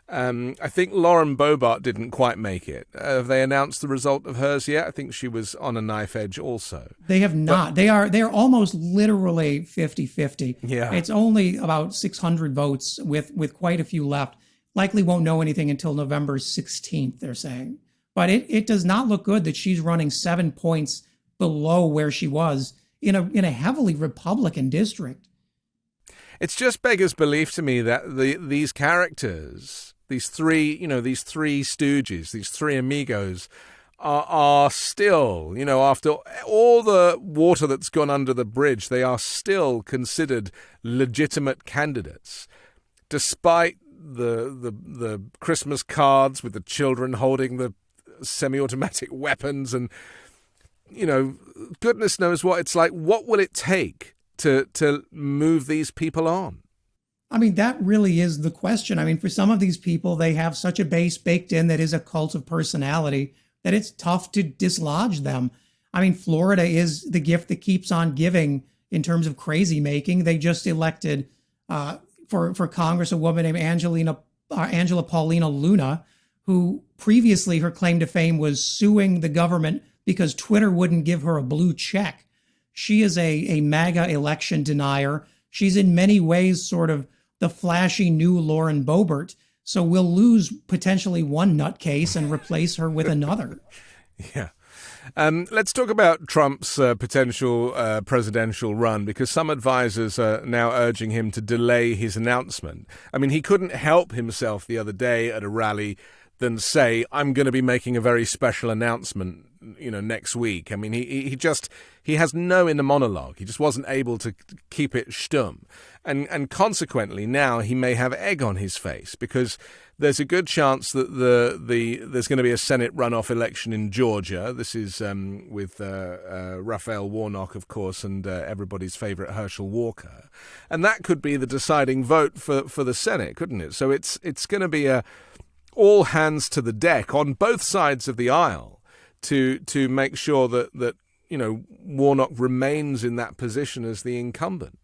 I think Lauren Boebert didn't quite make it. Have they announced the result of hers yet? I think she was on a knife edge also. They have not. They're almost literally 50-50. Yeah. It's only about 600 votes with quite a few left. Likely won't know anything until November 16th, they're saying. But it does not look good that she's running 7 points below where she was in a heavily Republican district. It's just beggars belief to me that these characters, these three stooges, these three amigos, are still, after all the water that's gone under the bridge, they are still considered legitimate candidates, despite the Christmas cards with the children holding the semi-automatic weapons and, goodness knows what. It's like, what will it take to move these people on? I mean, that really is the question. I mean, for some of these people, they have such a base baked in that is a cult of personality that it's tough to dislodge them. I mean, Florida is the gift that keeps on giving in terms of crazy making. They just elected for Congress a woman named Angela Paulina Luna, who previously her claim to fame was suing the government because Twitter wouldn't give her a blue check. She is a MAGA election denier. She's in many ways sort of the flashy new Lauren Boebert. So we'll lose potentially one nutcase and replace her with another. Yeah. Let's talk about Trump's potential presidential run, because some advisors are now urging him to delay his announcement. I mean, he couldn't help himself the other day at a rally than say, I'm going to be making a very special announcement, next week. I mean, he has no inner monologue. He just wasn't able to keep it stumm. And consequently, now he may have egg on his face, because there's a good chance that there's going to be a Senate runoff election in Georgia. This is with Raphael Warnock, of course, and everybody's favorite Herschel Walker. And that could be the deciding vote for the Senate, couldn't it? So it's going to be a all hands to the deck on both sides of the aisle to make sure that Warnock remains in that position as the incumbent.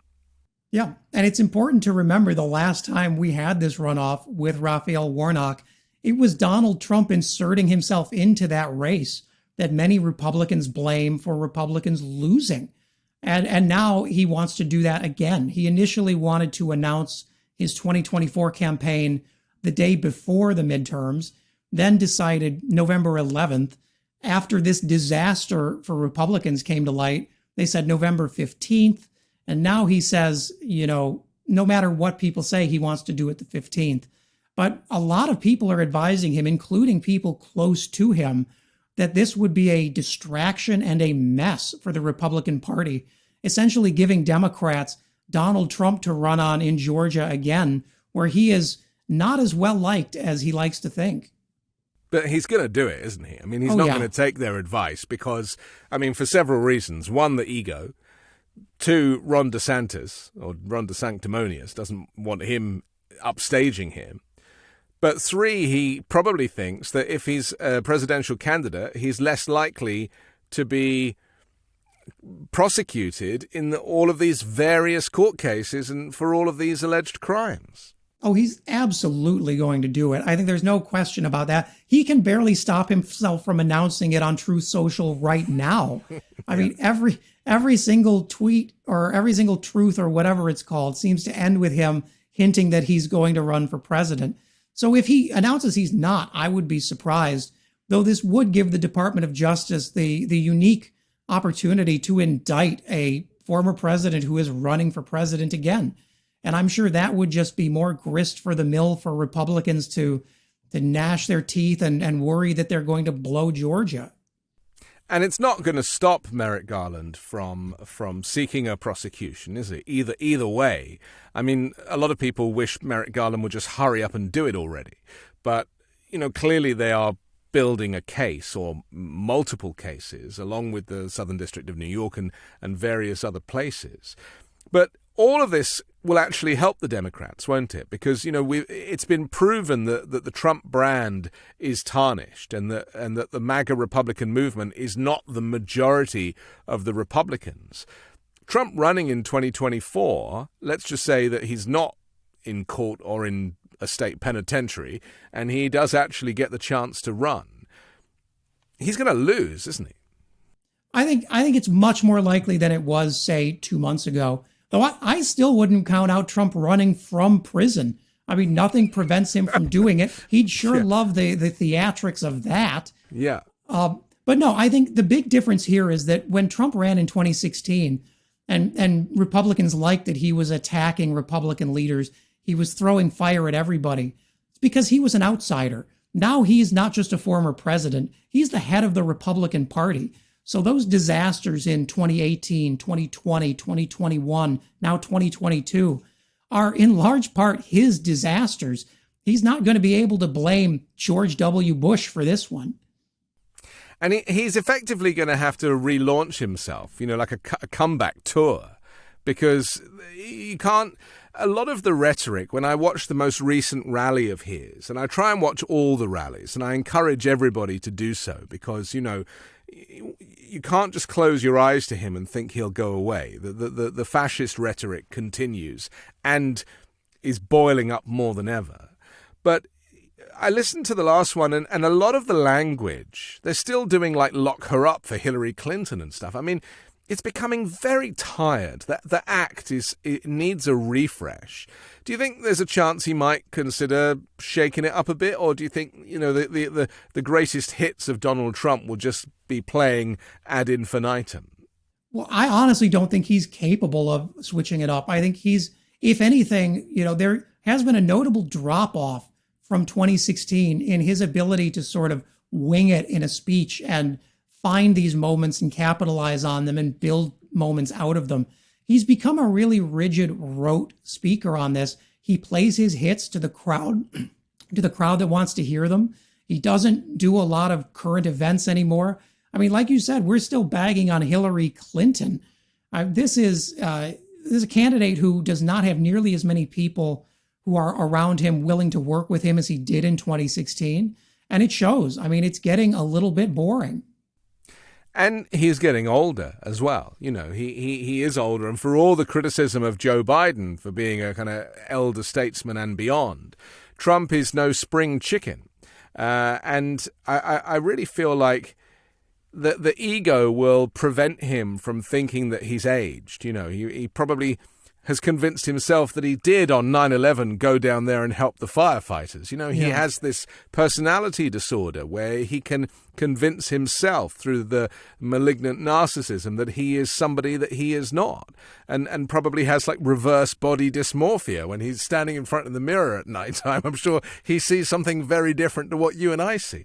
Yeah, and it's important to remember the last time we had this runoff with Raphael Warnock, it was Donald Trump inserting himself into that race that many Republicans blame for Republicans losing. And now he wants to do that again. He initially wanted to announce his 2024 campaign the day before the midterms, then decided November 11th. After this disaster for Republicans came to light, they said November 15th. And now he says, no matter what people say, he wants to do it the 15th. But a lot of people are advising him, including people close to him, that this would be a distraction and a mess for the Republican Party, essentially giving Democrats Donald Trump to run on in Georgia again, where he is not as well liked as he likes to think. But he's going to do it, isn't he? I mean, he's not going to take their advice because, for several reasons. One, the ego. Two, Ron DeSantis, or Ron DeSanctimonious, doesn't want him upstaging him. But three, he probably thinks that if he's a presidential candidate, he's less likely to be prosecuted in all of these various court cases and for all of these alleged crimes. Oh, he's absolutely going to do it. I think there's no question about that. He can barely stop himself from announcing it on Truth Social right now. I mean, every single tweet or every single truth or whatever it's called seems to end with him hinting that he's going to run for president. So if he announces he's not, I would be surprised, though this would give the Department of Justice the unique opportunity to indict a former president who is running for president again. And I'm sure that would just be more grist for the mill for Republicans to gnash their teeth and worry that they're going to blow Georgia. And it's not going to stop Merrick Garland from seeking a prosecution, is it? Either way. I mean, a lot of people wish Merrick Garland would just hurry up and do it already. But, clearly they are building a case or multiple cases along with the Southern District of New York and various other places. But all of this will actually help the Democrats, won't it? Because, it's been proven that the Trump brand is tarnished and that the MAGA Republican movement is not the majority of the Republicans. Trump running in 2024, let's just say that he's not in court or in a state penitentiary, and he does actually get the chance to run. He's going to lose, isn't he? I think it's much more likely than it was, say, 2 months ago. Though I still wouldn't count out Trump running from prison. I mean, nothing prevents him from doing it. He'd sure love the theatrics of that. Yeah. But no, I think the big difference here is that when Trump ran in 2016 and Republicans liked that he was attacking Republican leaders, he was throwing fire at everybody. It's because he was an outsider. Now he's not just a former president. He's the head of the Republican Party. So those disasters in 2018, 2020, 2021, now 2022 are in large part his disasters. He's not going to be able to blame George W. Bush for this one. And he's effectively going to have to relaunch himself, like a comeback tour, because you can't. A lot of the rhetoric, when I watch the most recent rally of his, and I try and watch all the rallies, and I encourage everybody to do so because, you can't just close your eyes to him and think he'll go away. The fascist rhetoric continues and is boiling up more than ever. But I listened to the last one, and a lot of the language, they're still doing like lock her up for Hillary Clinton and stuff. I mean, it's becoming very tired. The act it needs a refresh. Do you think there's a chance he might consider shaking it up a bit, or do you think the greatest hits of Donald Trump will just be playing ad infinitum? Well, I honestly don't think he's capable of switching it up. I think he's, if anything, there has been a notable drop off from 2016 in his ability to sort of wing it in a speech and find these moments and capitalize on them and build moments out of them. He's become a really rigid, rote speaker on this. He plays his hits to the crowd that wants to hear them. He doesn't do a lot of current events anymore. I mean, like you said, we're still bagging on Hillary Clinton. This is a candidate who does not have nearly as many people who are around him willing to work with him as he did in 2016. And it shows. I mean, it's getting a little bit boring. And he's getting older as well. He is older. And for all the criticism of Joe Biden for being a kind of elder statesman and beyond, Trump is no spring chicken. And I really feel like the ego will prevent him from thinking that he's aged. You know, he probably has convinced himself that he did on 9/11 go down there and help the firefighters. You know, he has this personality disorder where he can convince himself through the malignant narcissism that he is somebody that he is not, and probably has like reverse body dysmorphia when he's standing in front of the mirror at night time. I'm sure he sees something very different to what you and I see.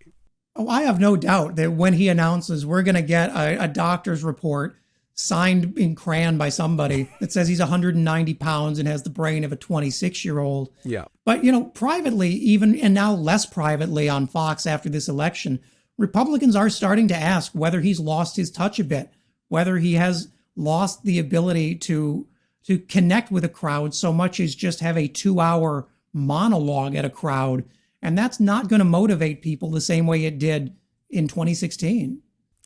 Oh, I have no doubt that when he announces we're going to get a doctor's report signed in crayon by somebody that says he's 190 pounds and has the brain of a 26-year-old. Yeah. But, you know, privately, even, and now less privately on Fox after this election, Republicans are starting to ask whether he's lost his touch a bit, whether he has lost the ability to connect with a crowd so much as just have a 2-hour monologue at a crowd. And that's not going to motivate people the same way it did in 2016.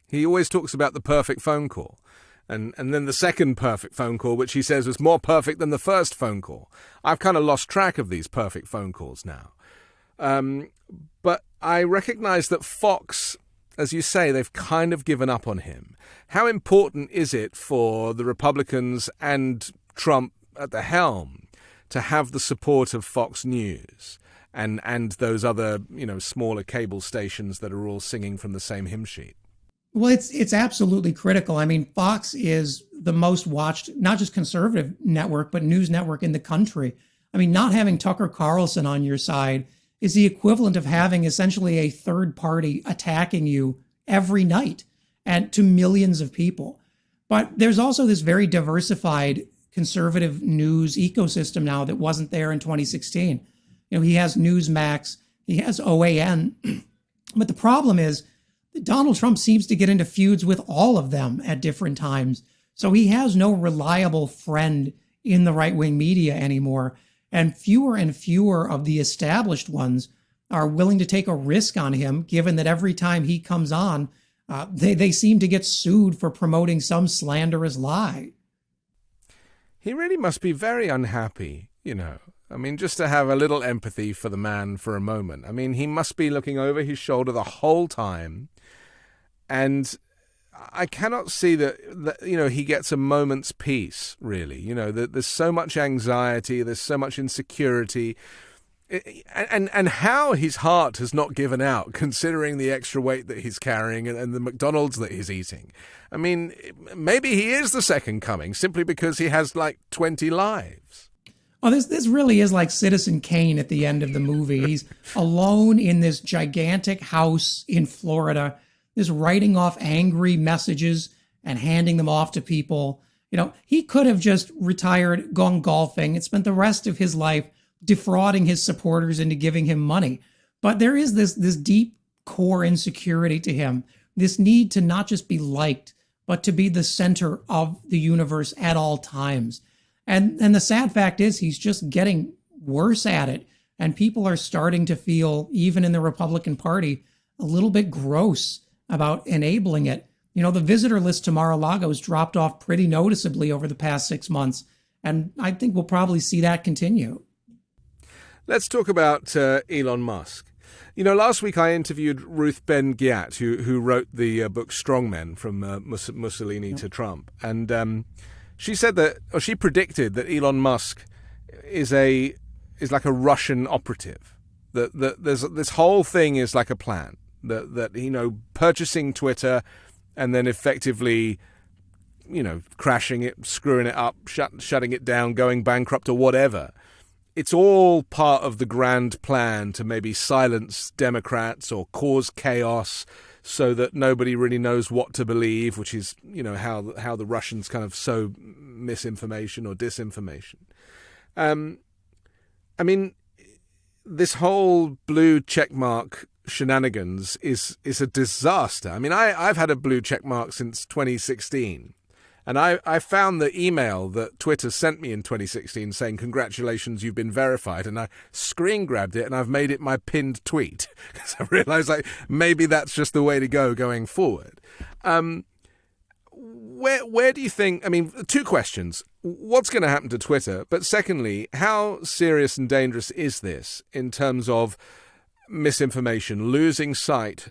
He always talks about the perfect phone call. And then the second perfect phone call, which he says was more perfect than the first phone call. I've kind of lost track of these perfect phone calls now. But I recognize that Fox, as you say, they've kind of given up on him. How important is it for the Republicans and Trump at the helm to have the support of Fox News and those other, you know, smaller cable stations that are all singing from the same hymn sheet? Well, it's absolutely critical. I mean, Fox is the most watched, not just conservative network, but news network in the country. I mean, not having Tucker Carlson on your side is the equivalent of having essentially a third party attacking you every night and to millions of people. But there's also this very diversified conservative news ecosystem now that wasn't there in 2016. You know, he has Newsmax, he has OAN. But the problem is, Donald Trump seems to get into feuds with all of them at different times. So he has no reliable friend in the right-wing media anymore. And fewer of the established ones are willing to take a risk on him, given that every time he comes on, they seem to get sued for promoting some slanderous lie. He really must be very unhappy, you know. I mean, just to have a little empathy for the man for a moment. I mean, he must be looking over his shoulder the whole time. And I cannot see that, you know, he gets a moment's peace, really. You know, there's so much anxiety, there's so much insecurity. And how his heart has not given out, considering the extra weight that he's carrying and the McDonald's that he's eating. I mean, maybe he is the second coming simply because he has like 20 lives. Oh, this really is like Citizen Kane at the end of the movie. He's alone in this gigantic house in Florida, just writing off angry messages and handing them off to people. You know, he could have just retired, gone golfing, and spent the rest of his life defrauding his supporters into giving him money. But there is this deep core insecurity to him, this need to not just be liked, but to be the center of the universe at all times. And the sad fact is he's just getting worse at it. And people are starting to feel, even in the Republican Party, a little bit gross about enabling it. You know, the visitor list to Mar-a-Lago has dropped off pretty noticeably over the past 6 months. And I think we'll probably see that continue. Let's talk about Elon Musk. You know, last week I interviewed Ruth Ben-Ghiat, who wrote the book Strongmen, from Mussolini to Trump. And she said that, or she predicted that Elon Musk is like a Russian operative. That there's this whole thing is like a plan. That you know, purchasing Twitter and then effectively, you know, crashing it, screwing it up, shutting it down, going bankrupt or whatever. It's all part of the grand plan to maybe silence Democrats or cause chaos so that nobody really knows what to believe, which is, you know, how the Russians kind of sow misinformation or disinformation. I mean, this whole blue checkmark shenanigans is a disaster. I mean, I've had a blue checkmark since 2016. And I found the email that Twitter sent me in 2016 saying, congratulations, you've been verified. And I screen grabbed it and I've made it my pinned tweet. Because I realized, like, maybe that's just the way to go going forward. Where do you think, I mean, two questions. What's going to happen to Twitter? But secondly, how serious and dangerous is this in terms of misinformation, losing sight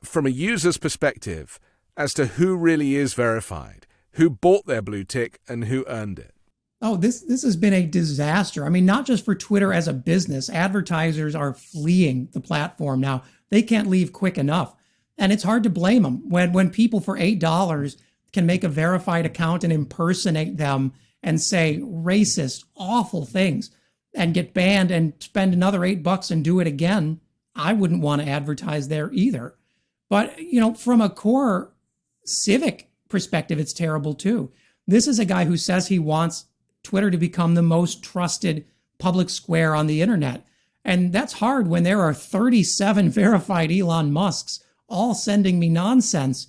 from a user's perspective as to who really is verified, who bought their blue tick and who earned it. Oh, this has been a disaster. I mean, not just for Twitter as a business. Advertisers are fleeing the platform now. They can't leave quick enough. And it's hard to blame them when people for $8 can make a verified account and impersonate them and say racist, awful things and get banned and spend another $8 and do it again. I wouldn't want to advertise there either. But, from a core civic perspective, it's terrible too. This is a guy who says he wants Twitter to become the most trusted public square on the internet. And that's hard when there are 37 verified Elon Musks all sending me nonsense.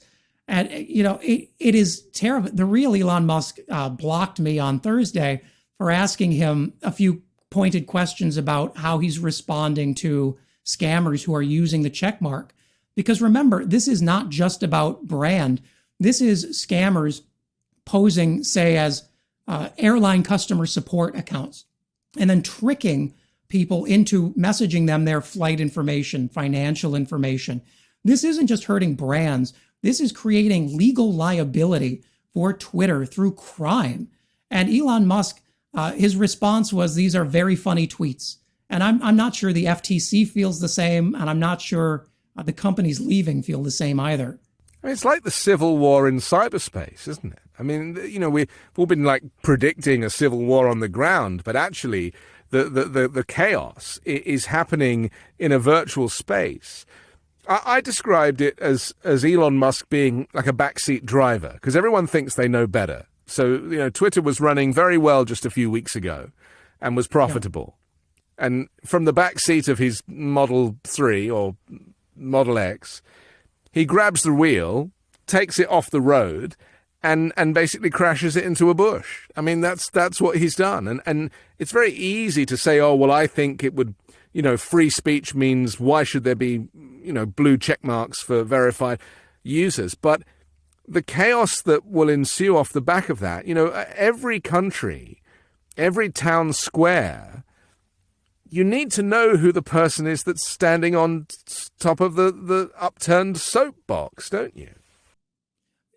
And, it is terrible. The real Elon Musk blocked me on Thursday for asking him a few pointed questions about how he's responding to scammers who are using the check mark. Because remember, this is not just about brand. This is scammers posing, say, as airline customer support accounts, and then tricking people into messaging them their flight information, financial information. This isn't just hurting brands. This is creating legal liability for Twitter through crime. And Elon Musk, his response was, these are very funny tweets. And I'm not sure the FTC feels the same, and I'm not sure the companies leaving feel the same either. I mean, it's like the civil war in cyberspace, isn't it? I mean, we've all been predicting a civil war on the ground, but actually the chaos is happening in a virtual space. I described it as Elon Musk being like a backseat driver, because everyone thinks they know better. So, Twitter was running very well just a few weeks ago and was profitable. Yeah. And from the backseat of his Model 3 or Model X, he grabs the wheel, takes it off the road, and basically crashes it into a bush. I mean, that's what he's done. And it's very easy to say, oh, well, I think it would, free speech means why should there be, blue check marks for verified users? But the chaos that will ensue off the back of that, every country, every town square, you need to know who the person is that's standing on top of the upturned soapbox, don't you?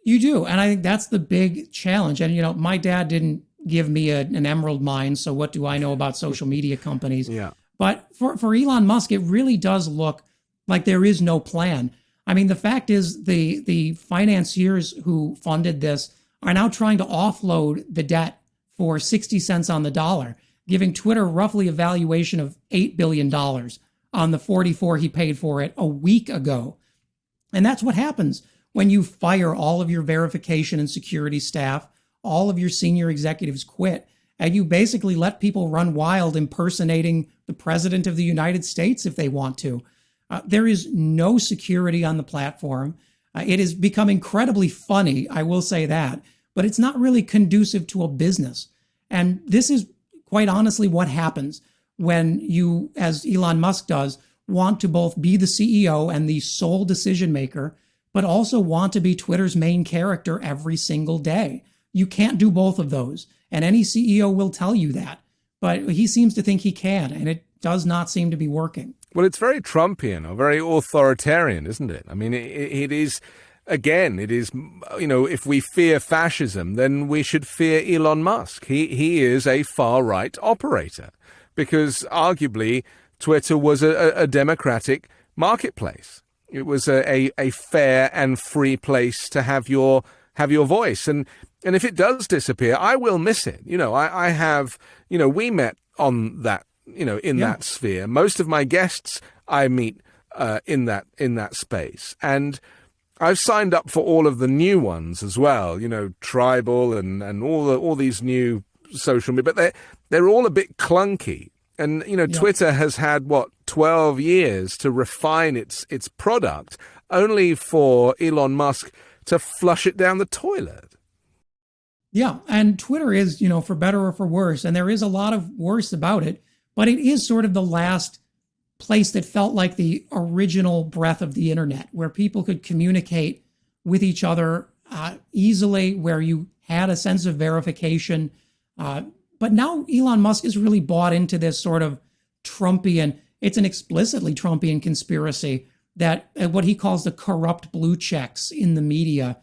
You do. And I think that's the big challenge. And, my dad didn't give me an emerald mine, so what do I know about social media companies? Yeah. But for Elon Musk, it really does look like there is no plan. I mean, the fact is the financiers who funded this are now trying to offload the debt for 60 cents on the dollar, giving Twitter roughly a valuation of $8 billion on the 44 he paid for it a week ago. And that's what happens when you fire all of your verification and security staff, all of your senior executives quit, and you basically let people run wild impersonating the president of the United States if they want to. There is no security on the platform. It has become incredibly funny, I will say that, but it's not really conducive to a business. And this is quite honestly what happens when you, as Elon Musk does, want to both be the CEO and the sole decision maker, but also want to be Twitter's main character every single day. You can't do both of those. And any CEO will tell you that. But he seems to think he can, and it does not seem to be working. Well, it's very Trumpian or very authoritarian, isn't it? I mean, it is, again, it is, if we fear fascism, then we should fear Elon Musk. He is a far-right operator because arguably Twitter was a democratic marketplace. It was a fair and free place to have your voice. And if it does disappear, I will miss it. I have, we met on that, in that sphere. Most of my guests I meet in that space. And I've signed up for all of the new ones as well, Tribal and all these new social media, but they're all a bit clunky. And, Twitter has had, 12 years to refine its product, only for Elon Musk to flush it down the toilet. Yeah, and Twitter is, for better or for worse, and there is a lot of worse about it, but it is sort of the last place that felt like the original breath of the internet, where people could communicate with each other easily, where you had a sense of verification. But now Elon Musk has really bought into this sort of Trumpian, it's an explicitly Trumpian conspiracy that what he calls the corrupt blue checks in the media,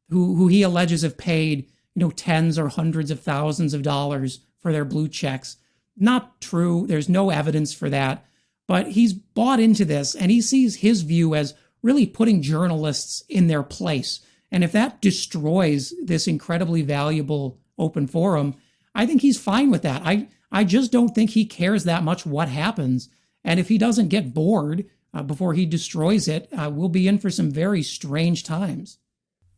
who he alleges have paid, tens or hundreds of thousands of dollars for their blue checks. Not true. There's no evidence for that. But he's bought into this, and he sees his view as really putting journalists in their place. And if that destroys this incredibly valuable open forum, I think he's fine with that. I just don't think he cares that much what happens. And if he doesn't get bored before he destroys it, we'll be in for some very strange times.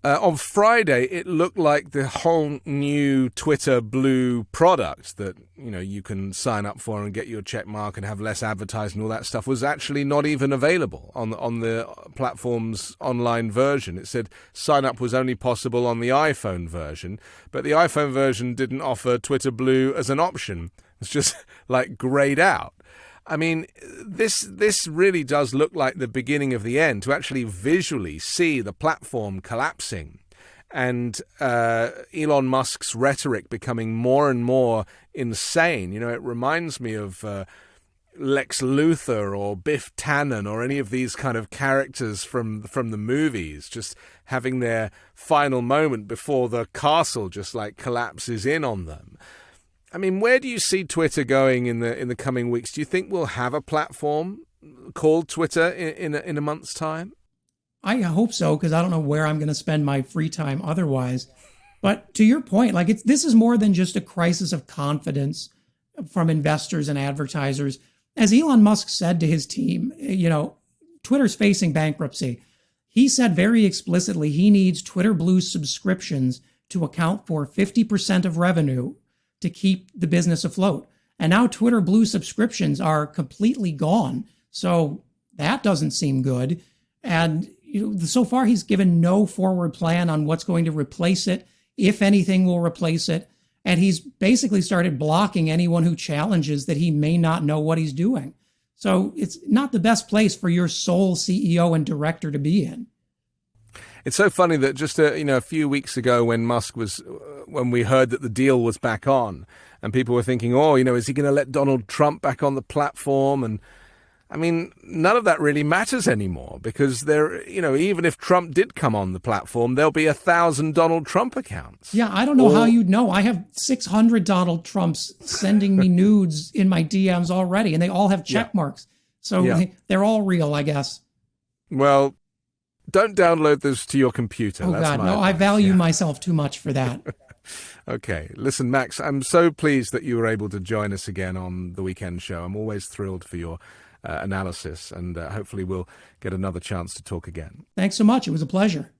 On Friday, it looked like the whole new Twitter Blue product that, you can sign up for and get your check mark and have less advertising and all that stuff was actually not even available on the platform's online version. It said sign up was only possible on the iPhone version, but the iPhone version didn't offer Twitter Blue as an option. It's just like grayed out. I mean, this really does look like the beginning of the end, to actually visually see the platform collapsing and Elon Musk's rhetoric becoming more and more insane. It reminds me of Lex Luthor or Biff Tannen or any of these kind of characters from the movies, just having their final moment before the castle just like collapses in on them. I mean, where do you see Twitter going in the coming weeks? Do you think we'll have a platform called Twitter in a month's time? I hope so, because I don't know where I'm going to spend my free time otherwise. But to your point, this is more than just a crisis of confidence from investors and advertisers. As Elon Musk said to his team, Twitter's facing bankruptcy. He said very explicitly he needs Twitter Blue subscriptions to account for 50% of revenue to keep the business afloat. And now Twitter Blue subscriptions are completely gone. So that doesn't seem good. And so far he's given no forward plan on what's going to replace it, if anything will replace it. And he's basically started blocking anyone who challenges that he may not know what he's doing. So it's not the best place for your sole CEO and director to be in. It's so funny that just a few weeks ago when we heard that the deal was back on and people were thinking, is he going to let Donald Trump back on the platform? And I mean, none of that really matters anymore because even if Trump did come on the platform, there'll be 1,000 Donald Trump accounts. Yeah, I don't know how you'd know. I have 600 Donald Trumps sending me nudes in my DMs already, and they all have check marks. So they're all real, I guess. Well, don't download this to your computer. Oh, God, no, I value myself too much for that. Okay. Listen, Max, I'm so pleased that you were able to join us again on the weekend show. I'm always thrilled for your analysis, and hopefully we'll get another chance to talk again. Thanks so much. It was a pleasure.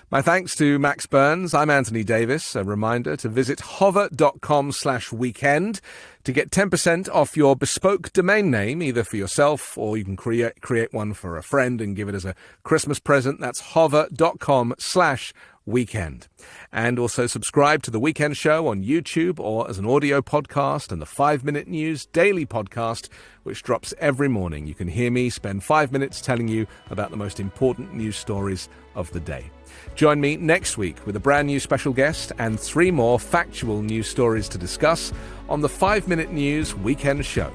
My thanks to Max Burns. I'm Anthony Davis. A reminder to visit hover.com/weekend to get 10% off your bespoke domain name, either for yourself or you can create one for a friend and give it as a Christmas present. That's hover.com/weekend. And also subscribe to The Weekend Show on YouTube or as an audio podcast and the 5-Minute News daily podcast, which drops every morning. You can hear me spend 5 minutes telling you about the most important news stories of the day. Join me next week with a brand new special guest and 3 more factual news stories to discuss on the 5-Minute News Weekend Show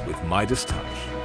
with MeidasTouch.